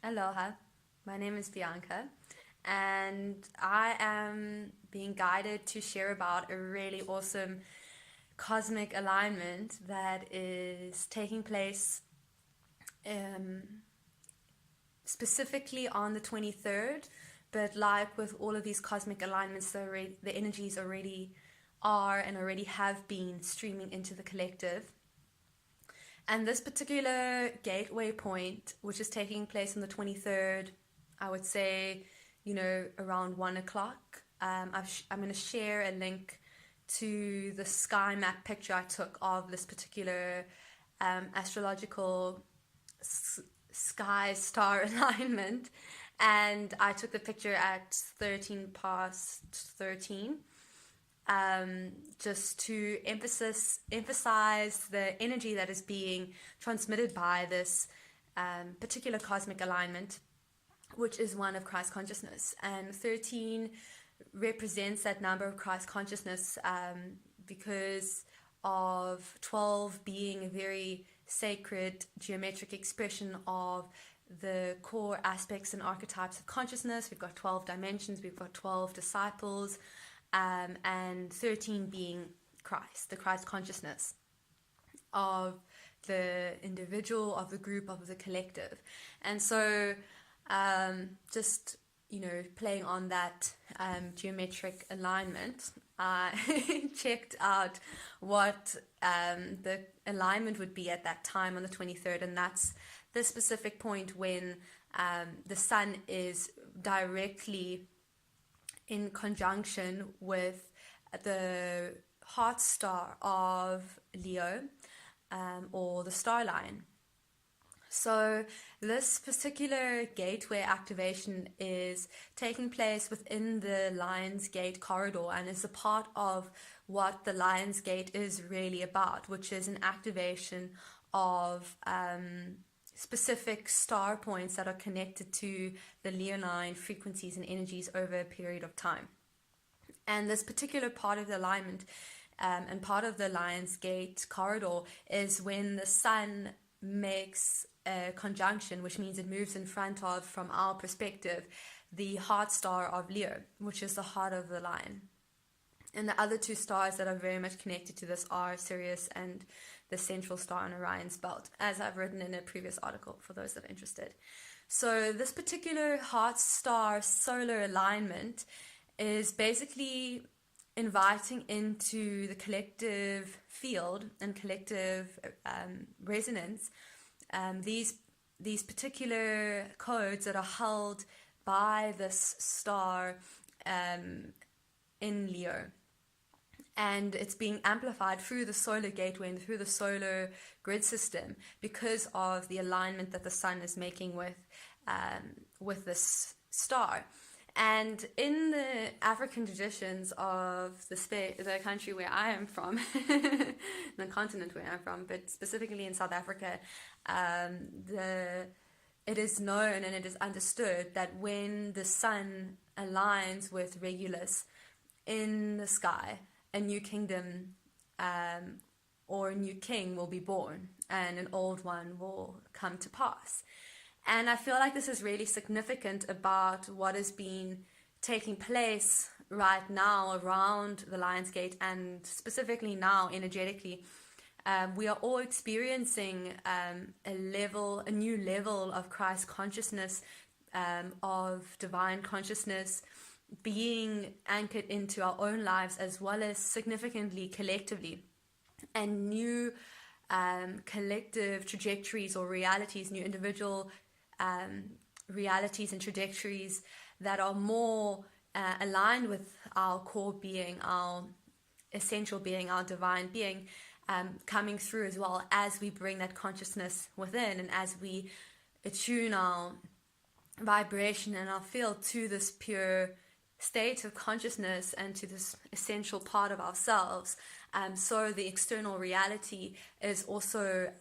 Aloha, my name is Bianca, and I am being guided to share about a really awesome cosmic alignment that is taking place um, specifically on the 23rd. But like with all of these cosmic alignments, the energies already are and already have been streaming into the collective. And this particular gateway point, which is taking place on the 23rd, I would say, around 1 o'clock. I'm going to share a link to the sky map picture I took of this particular astrological sky star alignment. And I took the picture at 13 past 13, just to emphasize the energy that is being transmitted by this particular cosmic alignment, which is one of Christ consciousness. And 13 represents that number of Christ consciousness, because of 12 being a very sacred geometric expression of the core aspects and archetypes of consciousness. We've got 12 dimensions, we've got 12 disciples, and 13 being Christ, the Christ consciousness of the individual, of the group, of the collective. And so just playing on that geometric alignment, I checked out what the alignment would be at that time on the 23rd, and that's the specific point when the sun is directly in conjunction with the heart star of Leo, or the star line. So this particular gateway activation is taking place within the Lion's Gate corridor and is a part of what the Lion's Gate is really about, which is an activation of specific star points that are connected to the Leonine frequencies and energies over a period of time. And this particular part of the alignment and part of the Lion's Gate corridor is when the sun makes a conjunction, which means it moves in front of, from our perspective, the heart star of Leo, which is the heart of the lion. And the other two stars that are very much connected to this are Sirius and the central star on Orion's belt, as I've written in a previous article for those that are interested. So this particular heart star solar alignment is basically inviting into the collective field and collective resonance these particular codes that are held by this star in Leo. And it's being amplified through the solar gateway and through the solar grid system because of the alignment that the sun is making with this star. And in the African traditions of the country where I am from, the continent where I'm from, but specifically in South Africa, it is known and it is understood that when the sun aligns with Regulus in the sky, a new kingdom or a new king will be born and an old one will come to pass. And I feel like this is really significant about what has been taking place right now around the Lion's Gate, and specifically now energetically. We are all experiencing a new level of Christ consciousness, of divine consciousness being anchored into our own lives as well as significantly collectively, and new collective trajectories or realities, new individual realities and trajectories that are more aligned with our core being, our essential being, our divine being, coming through as well as we bring that consciousness within and as we attune our vibration and our field to this pure state of consciousness and to this essential part of ourselves. So the external reality is also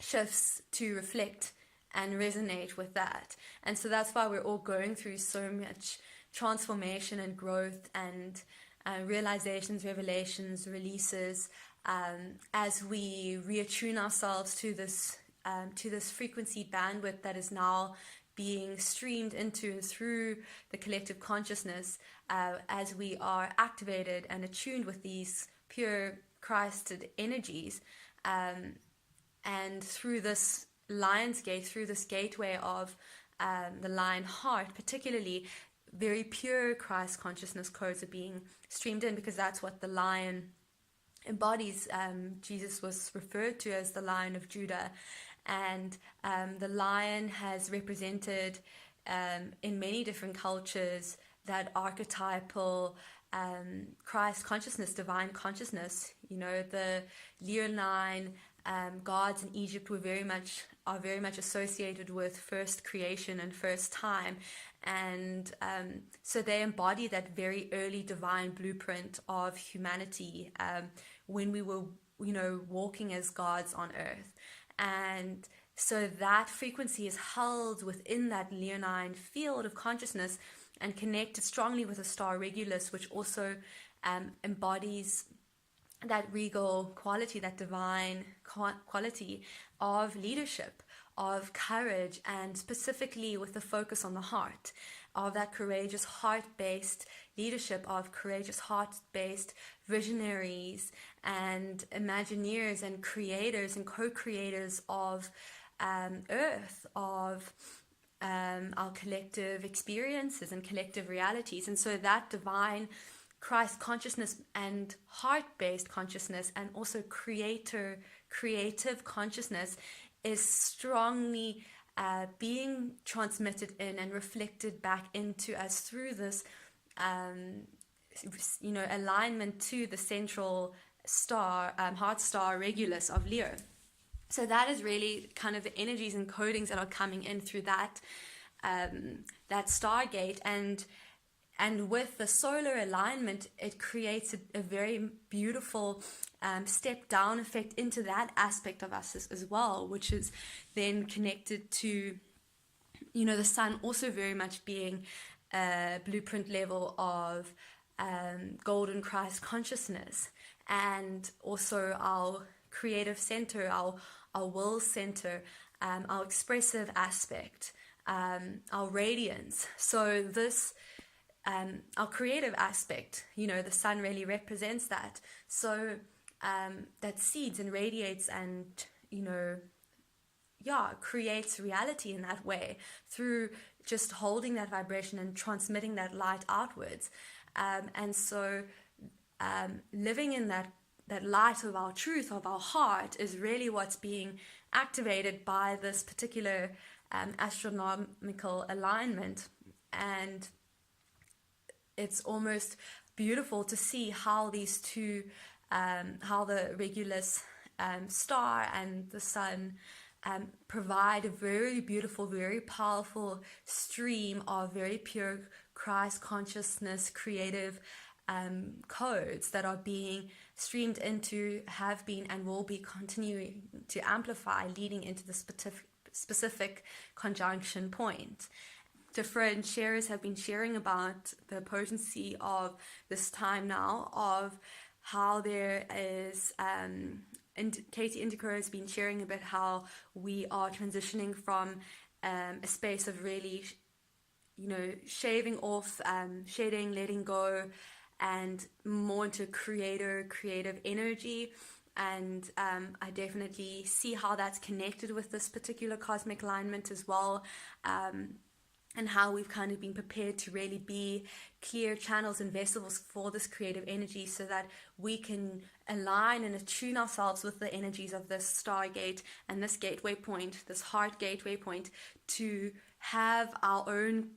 shifts to reflect and resonate with that. And so that's why we're all going through so much transformation and growth and realizations, revelations, releases, as we reattune ourselves to this to this frequency bandwidth that is now being streamed into and through the collective consciousness as we are activated and attuned with these pure Christed energies, and through this lion's gate, through this gateway of the lion heart, particularly very pure Christ consciousness codes are being streamed in, because that's what the lion embodies. Jesus was referred to as the Lion of Judah, and the lion has represented in many different cultures that archetypal Christ consciousness, divine consciousness. You know, the leonine gods in Egypt are very much associated with first creation and first time, and so they embody that very early divine blueprint of humanity when we were, you know, walking as gods on earth. And so that frequency is held within that leonine field of consciousness and connected strongly with the star Regulus, which also embodies that regal quality, that divine quality of leadership, of courage, and specifically with the focus on the heart, of that courageous heart-based leadership, of courageous heart-based visionaries and imagineers and creators and co-creators of earth, of our collective experiences and collective realities. And so that divine Christ consciousness and heart-based consciousness, and also creative consciousness, is strongly being transmitted in and reflected back into us through this alignment to the central star, heart star Regulus of Leo. So that is really kind of the energies and codings that are coming in through that stargate, and with the solar alignment, it creates a very beautiful step down effect into that aspect of us as well, which is then connected to, you know, the sun also very much being a blueprint level of golden Christ consciousness, and also our creative center, our will center, our expressive aspect, our radiance. So this our creative aspect, you know, the sun really represents that. So that seeds and radiates and, you know, creates reality in that way through just holding that vibration and transmitting that light outwards. And so living in that light of our truth, of our heart, is really what's being activated by this particular astronomical alignment. And it's almost beautiful to see how these two, how the Regulus star and the sun provide a very beautiful, very powerful stream of very pure Christ consciousness creative codes that are being streamed into, have been, and will be continuing to amplify, leading into the specific conjunction point. Different sharers have been sharing about the potency of this time now, of how there is, and Katie Indico has been sharing about how we are transitioning from a space of really, you know, shaving off, shedding, letting go, and more into creative energy. And I definitely see how that's connected with this particular cosmic alignment as well. And how we've kind of been prepared to really be clear channels and vessels for this creative energy, so that we can align and attune ourselves with the energies of this stargate and this gateway point, this heart gateway point, to have our own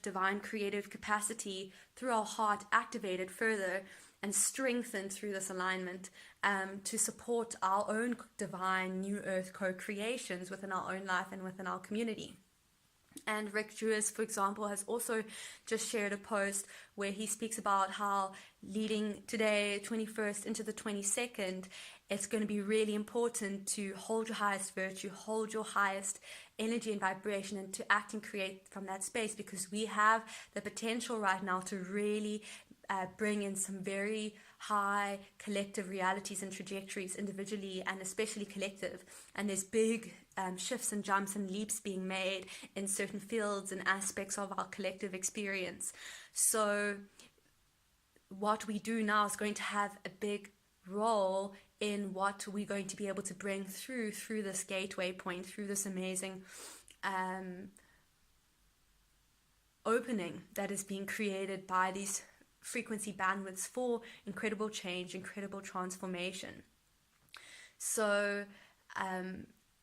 divine creative capacity through our heart activated further and strengthened through this alignment, to support our own divine new earth co-creations within our own life and within our community. And Rick Jewis, for example, has also just shared a post where he speaks about how leading today, 21st into the 22nd, it's going to be really important to hold your highest virtue, hold your highest energy and vibration, and to act and create from that space, because we have the potential right now to really bring in some very high collective realities and trajectories individually and especially collective. And there's big shifts and jumps and leaps being made in certain fields and aspects of our collective experience. So what we do now is going to have a big role in what we're going to be able to bring through this gateway point, through this amazing opening that is being created by these frequency bandwidths for incredible change, incredible transformation. So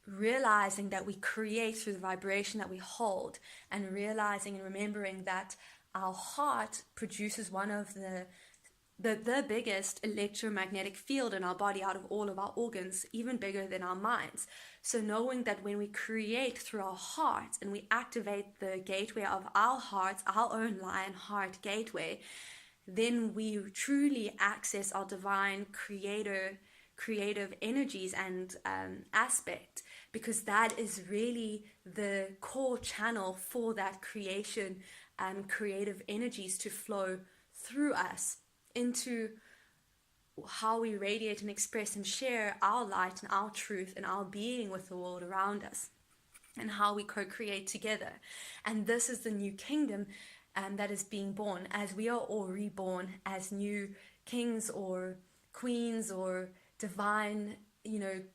realizing that we create through the vibration that we hold, and realizing and remembering that our heart produces one of the biggest electromagnetic field in our body out of all of our organs, even bigger than our minds. So knowing that when we create through our heart and we activate the gateway of our hearts, our own lion heart gateway, then we truly access our divine creative energies and aspect, because that is really the core channel for that creation and creative energies to flow through us into how we radiate and express and share our light and our truth and our being with the world around us, and how we co-create together. And this is the new kingdom that is being born, as we are all reborn as new kings or queens or divine,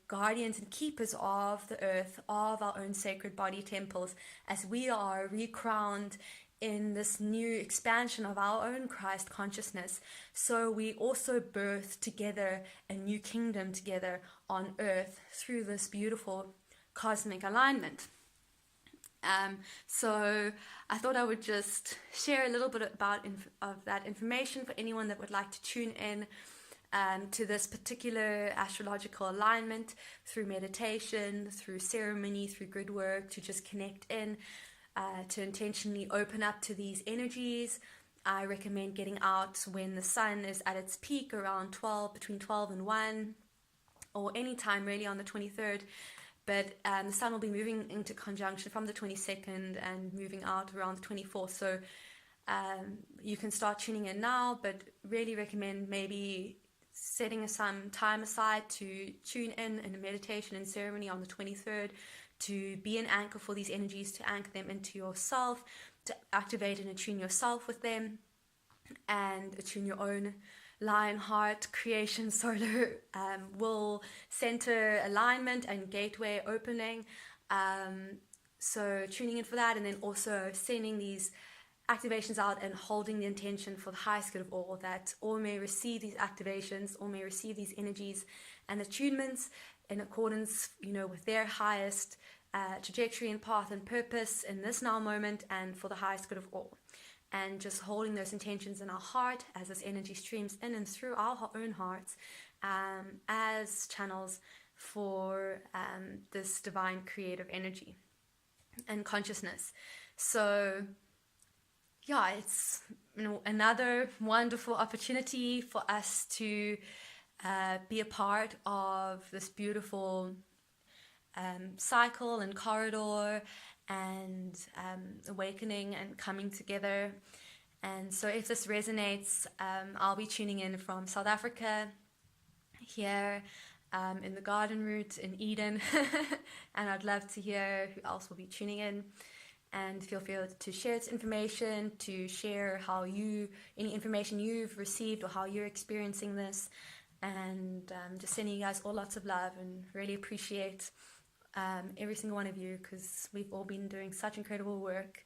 guardians and keepers of the earth, of our own sacred body temples, as we are recrowned in this new expansion of our own Christ consciousness. So we also birth together a new kingdom together on earth through this beautiful cosmic alignment. So I thought I would just share a little bit of that information for anyone that would like to tune in to this particular astrological alignment through meditation, through ceremony, through grid work, to just connect in, to intentionally open up to these energies. I recommend getting out when the sun is at its peak around between 12 and 1, or any time really on the 23rd. But the sun will be moving into conjunction from the 22nd and moving out around the 24th. So you can start tuning in now, but really recommend maybe setting some time aside to tune in a meditation and ceremony on the 23rd, to be an anchor for these energies, to anchor them into yourself, to activate and attune yourself with them, and attune your own lion heart creation solar will center alignment and gateway opening. So tuning in for that, and then also sending these activations out and holding the intention for the highest good of all, that all may receive these activations, all may receive these energies and attunements in accordance, with their highest trajectory and path and purpose in this now moment, and for the highest good of all. And just holding those intentions in our heart as this energy streams in and through our own hearts, as channels for this divine creative energy and consciousness. So yeah, it's another wonderful opportunity for us to be a part of this beautiful cycle and corridor and awakening and coming together. And so if this resonates, I'll be tuning in from South Africa here in the garden route in Eden. And I'd love to hear who else will be tuning in. And feel free to share this information, to share any information you've received or how you're experiencing this. And just sending you guys all lots of love, and really appreciate every single one of you, because we've all been doing such incredible work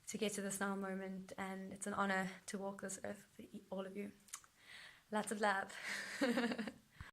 to get to this now moment, and it's an honor to walk this earth with all of you. Lots of love.